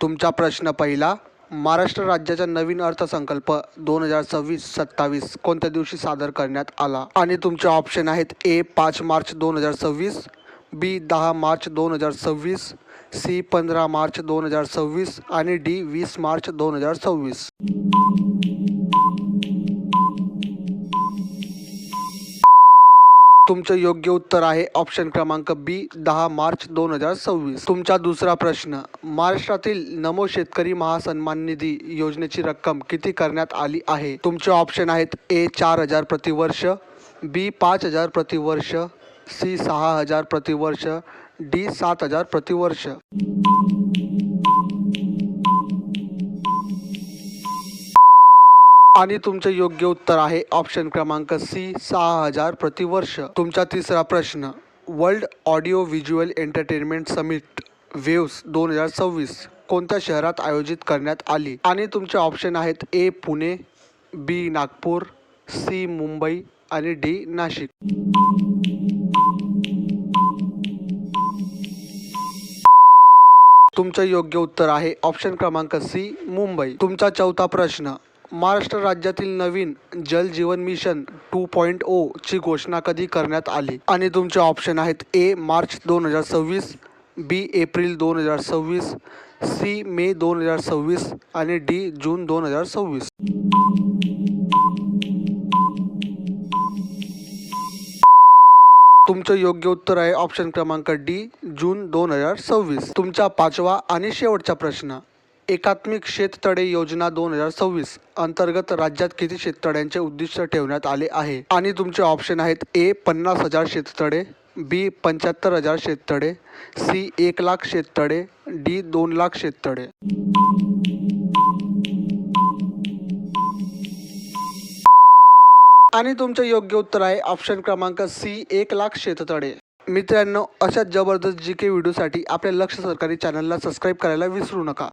तुमचा प्रश्न पहिला, महाराष्ट्र राज्याचा नवीन अर्थसंकल्प 2026-27 कोणत्या दिवशी सादर करण्यात आला? आणि तुमचे ऑप्शन आहेत ए 5 मार्च 2026, बी 10 मार्च 2026, सी 15 मार्च 2026 आणि डी 20 मार्च 2026. तुमचं योग्य उत्तर आहे ऑप्शन क्रमांक बी 10 मार्च 2026. तुमचा दुसरा प्रश्न, महाराष्ट्रातील नमो शेतकरी महासन्मान निधी योजनेची रक्कम किती करण्यात आली आहे? तुमचे ऑप्शन आहेत ए 4,000 प्रतिवर्ष, बी 5,000 प्रतिवर्ष, सी 6,000 प्रतिवर्ष, डी 7,000 प्रतिवर्ष. आणि तुमचे योग्य उत्तर आहे ऑप्शन क्रमांक सी 6,000 प्रतिवर्ष. तुमचा तिसरा प्रश्न, world audio visual entertainment summit waves 2026 कोणत्या शहरात आयोजित करण्यात आली? आणि तुमचे ऑप्शन आहेत ए पुणे, बी नागपूर, सी मुंबई आणि डी नाशिक. तुमचं योग्य उत्तर आहे ऑप्शन क्रमांक सी मुंबई. तुमचा चौथा प्रश्न, महाराष्ट्र राज्यातील नवीन जल जीवन मिशन 2.0 ची घोषणा कधी करण्यात आली? आणि तुमचे ऑप्शन आहेत ए मार्च 2026, बी एप्रिल 2026, सी मे 2026 आणि डी जून 2026. तुमचं योग्य उत्तर आहे ऑप्शन क्रमांक डी जून 2026. तुमचा पाचवा आणि शेवटचा प्रश्न, एकात्मिक शेततळे योजना 2026 अंतर्गत राज्यात किती शेततळ्यांचे उद्दिष्ट ठेवण्यात आले आहे? आणि तुमचे ऑप्शन आहेत ए 50,000 शेततळे, बी 75,000 शेततळे, सी 1,00,000 शेततळे, डी 2,00,000 शेततळे. आणि तुमचं योग्य उत्तर आहे ऑप्शन क्रमांक सी 1,00,000 शेततळे. मित्रांनो, अशा जबरदस्त जी के व्हिडिओसाठी आपल्या लक्ष सरकारी चॅनलला सबस्क्राईब करायला विसरू नका.